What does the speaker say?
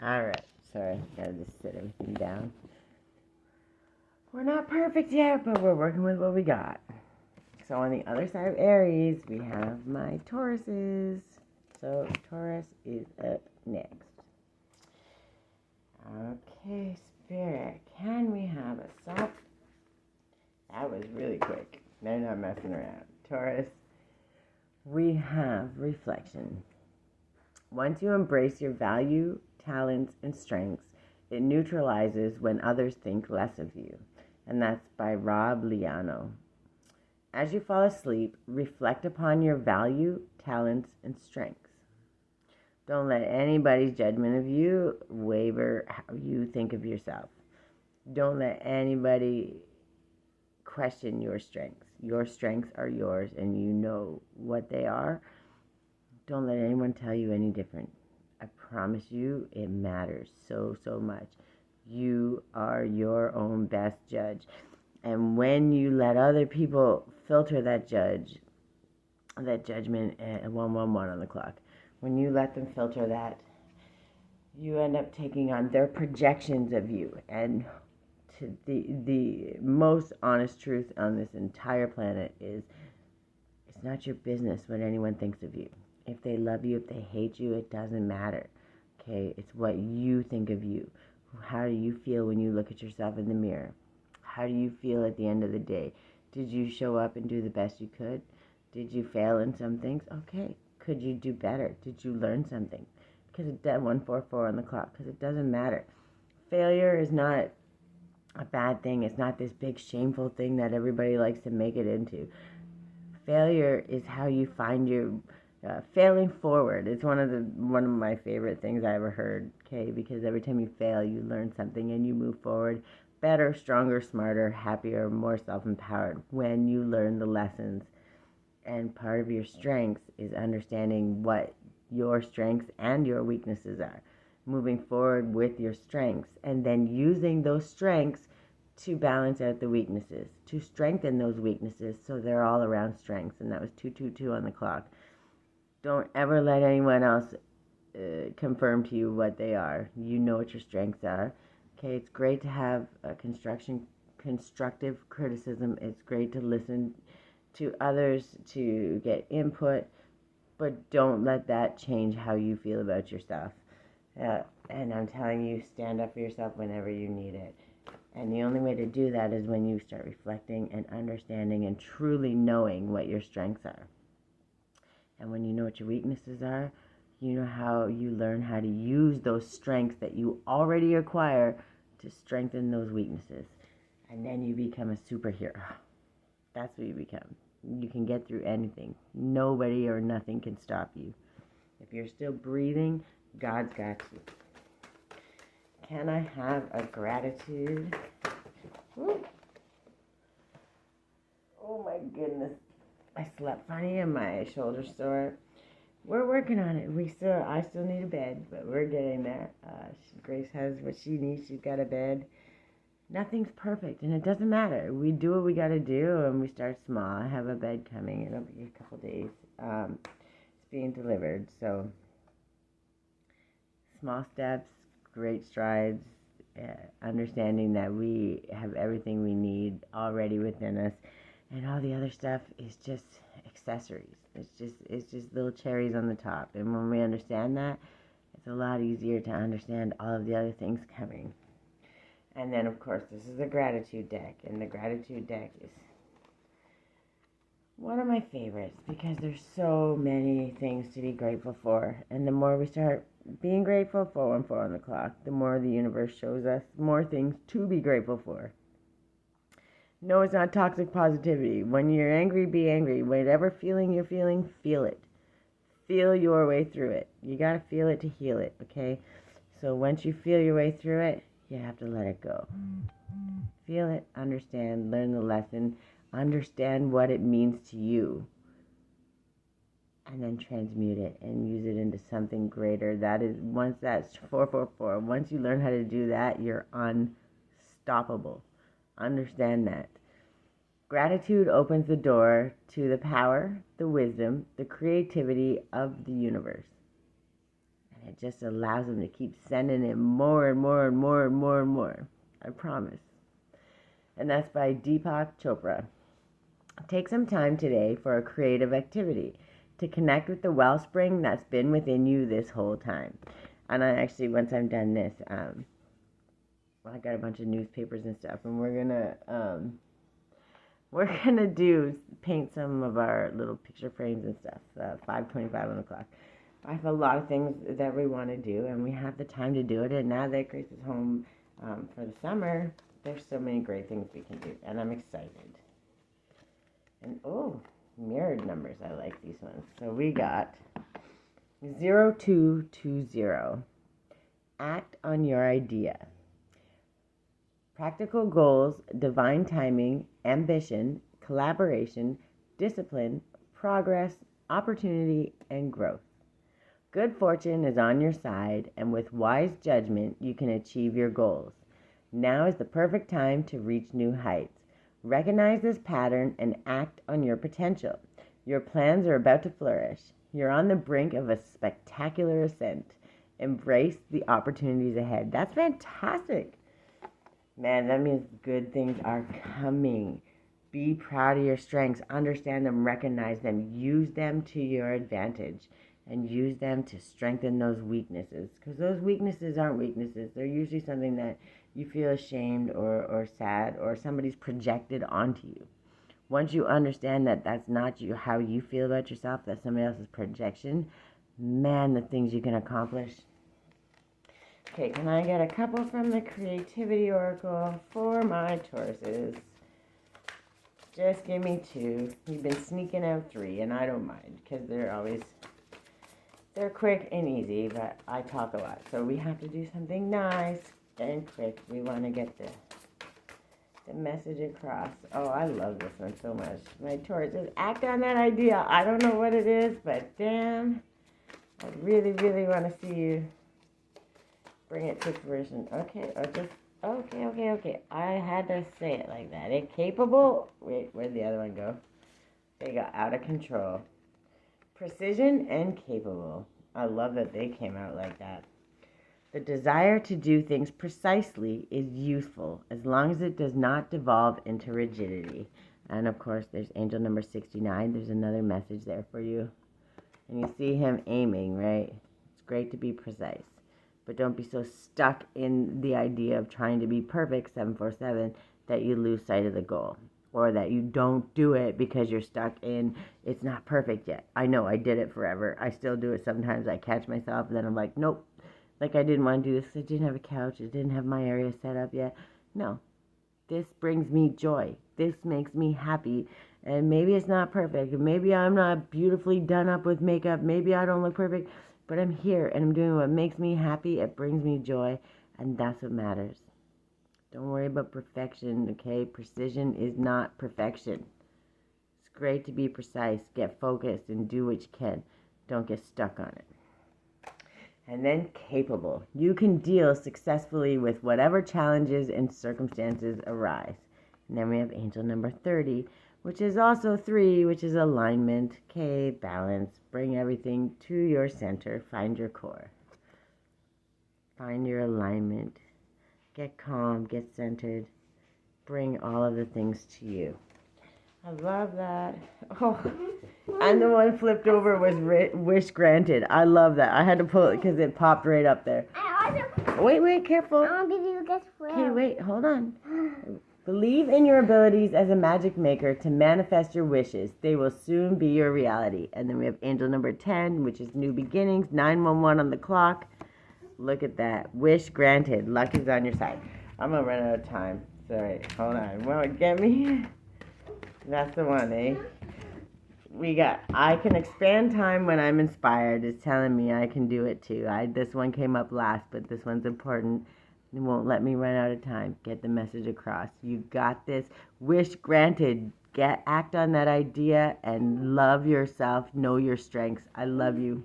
Alright, sorry, gotta just sit everything down. We're not perfect yet, but we're working with what we got. So on the other side of Aries, we have my Tauruses. So Taurus is up next. Okay, Spirit, can we have a soft... That was really quick. They're not messing around. Taurus, we have reflection. Once you embrace your value, talents, and strengths, it neutralizes when others think less of you. And that's by Rob Liano. As you fall asleep, reflect upon your value, talents, and strengths. Don't let anybody's judgment of you waver how you think of yourself. Don't let anybody question your strengths. Your strengths are yours, and you know what they are. Don't let anyone tell you any different. I promise you, it matters so much. You are your own best judge. And when you let other people filter that judgment at 111 on the clock, when you let them filter that, you end up taking on their projections of you. And the most honest truth on this entire planet is it's not your business what anyone thinks of you. If they love you, if they hate you, it doesn't matter. Okay, it's what you think of you. How do you feel when you look at yourself in the mirror? How do you feel at the end of the day? Did you show up and do the best you could? Did you fail in some things? Okay. Could you do better? Did you learn something? Because it's dead 144 on the clock. Because it doesn't matter. Failure is not a bad thing. It's not this big shameful thing that everybody likes to make it into. Failure is how you find your failing forward. It's one of my favorite things I ever heard. Okay, because every time you fail, you learn something and you move forward, better, stronger, smarter, happier, more self-empowered when you learn the lessons. And part of your strengths is understanding what your strengths and your weaknesses are, moving forward with your strengths, and then using those strengths to balance out the weaknesses, to strengthen those weaknesses so they're all around strengths. And that was 222 on the clock. Don't ever let anyone else confirm to you what they are. You know what your strengths are. Okay, it's great to have a constructive criticism. It's great to listen to others, to get input, but don't let that change how you feel about yourself. And I'm telling you, stand up for yourself whenever you need it. And the only way to do that is when you start reflecting and understanding and truly knowing what your strengths are. And when you know what your weaknesses are, you know how you learn how to use those strengths that you already acquire to strengthen those weaknesses. And then you become a superhero. That's what you become. You can get through anything. Nobody or nothing can stop you. If you're still breathing, God's got you. Can I have a gratitude? Woo. Oh my goodness. I slept funny and my shoulder's sore. We're working on it. I still need a bed, but we're getting there. Grace has what she needs. She's got a bed. Nothing's perfect, and it doesn't matter. We do what we got to do, and we start small. I have a bed coming. It'll be a couple days. It's being delivered, so small steps, great strides, understanding that we have everything we need already within us, and all the other stuff is just accessories. It's just little cherries on the top. And when we understand that, it's a lot easier to understand all of the other things coming. And then, of course, this is the gratitude deck. And the gratitude deck is one of my favorites because there's so many things to be grateful for. And the more we start being grateful, 414 on the clock, the more the universe shows us more things to be grateful for. No, it's not toxic positivity. When you're angry, be angry. Whatever feeling you're feeling, feel it. Feel your way through it. You got to feel it to heal it, okay? So once you feel your way through it, you have to let it go. Feel it, understand, learn the lesson, understand what it means to you, and then transmute it and use it into something greater. That is, once that's 444, once you learn how to do that, you're unstoppable. Understand that. Gratitude opens the door to the power, the wisdom, the creativity of the universe. And It just allows them to keep sending in more and more and more and more and more. I promise. And that's by Deepak Chopra. Take some time today for a creative activity to connect with the wellspring that's been within you this whole time. And I actually, once I'm done this, I got a bunch of newspapers and stuff, and we're gonna paint some of our little picture frames and stuff. 5:25 on the clock. I have a lot of things that we want to do, and we have the time to do it. And now that Grace is home for the summer, there's so many great things we can do, and I'm excited. And mirrored numbers. I like these ones. So we got 0220. Act on your idea. Practical goals, divine timing, ambition, collaboration, discipline, progress, opportunity, and growth. Good fortune is on your side, and with wise judgment, you can achieve your goals. Now is the perfect time to reach new heights. Recognize this pattern and act on your potential. Your plans are about to flourish. You're on the brink of a spectacular ascent. Embrace the opportunities ahead. That's fantastic. Man, that means good things are coming. Be proud of your strengths. Understand them, recognize them, use them to your advantage, and use them to strengthen those weaknesses. Because those weaknesses aren't weaknesses. They're usually something that you feel ashamed or sad or somebody's projected onto you. Once you understand that that's not how you feel about yourself, that's somebody else's projection, man, the things you can accomplish. Okay, can I get a couple from the Creativity Oracle for my Tauruses? Just give me 2. You've been sneaking out 3, and I don't mind, because they're quick and easy, but I talk a lot. So we have to do something nice and quick. We want to get the message across. Oh, I love this one so much. My Taurus, act on that idea. I don't know what it is, but damn, I really, really want to see you bring it to fruition. Okay, okay. I had to say it like that. Capable? Wait, where'd the other one go? They got out of control. Precision and capable. I love that they came out like that. The desire to do things precisely is useful as long as it does not devolve into rigidity. And of course, there's angel number 69. There's another message there for you. And you see him aiming, right? It's great to be precise. But don't be so stuck in the idea of trying to be perfect, 747, that you lose sight of the goal. Or that you don't do it because you're stuck in, it's not perfect yet. I know, I did it forever. I still do it sometimes. I catch myself, and then I'm like, nope. Like, I didn't want to do this. I didn't have a couch. I didn't have my area set up yet. No. This brings me joy. This makes me happy. And maybe it's not perfect. Maybe I'm not beautifully done up with makeup. Maybe I don't look perfect. But I'm here, and I'm doing what makes me happy. It brings me joy, and that's what matters. Don't worry about perfection, okay? Precision is not perfection. It's great to be precise. Get focused and do what you can. Don't get stuck on it. And then capable. You can deal successfully with whatever challenges and circumstances arise. And then we have angel number 30, which is also 3, which is alignment. Okay, balance. Bring everything to your center. Find your core. Find your alignment. Get calm. Get centered. Bring all of the things to you. I love that. Oh, and the one flipped over was wish granted. I love that. I had to pull it because it popped right up there. Wait, careful. I'll give you a guess. Okay, wait, hold on. Believe in your abilities as a magic maker to manifest your wishes. They will soon be your reality. And then we have angel number 10, which is new beginnings, 911 on the clock. Look at that. Wish granted. Luck is on your side. I'm going to run out of time. Sorry, hold on. Won't get me? That's the one, eh? We got, I can expand time when I'm inspired. It's telling me I can do it too. This one came up last, but this one's important. It won't let me run out of time. Get the message across. You got this. Wish granted. Act on that idea and love yourself. Know your strengths. I love you.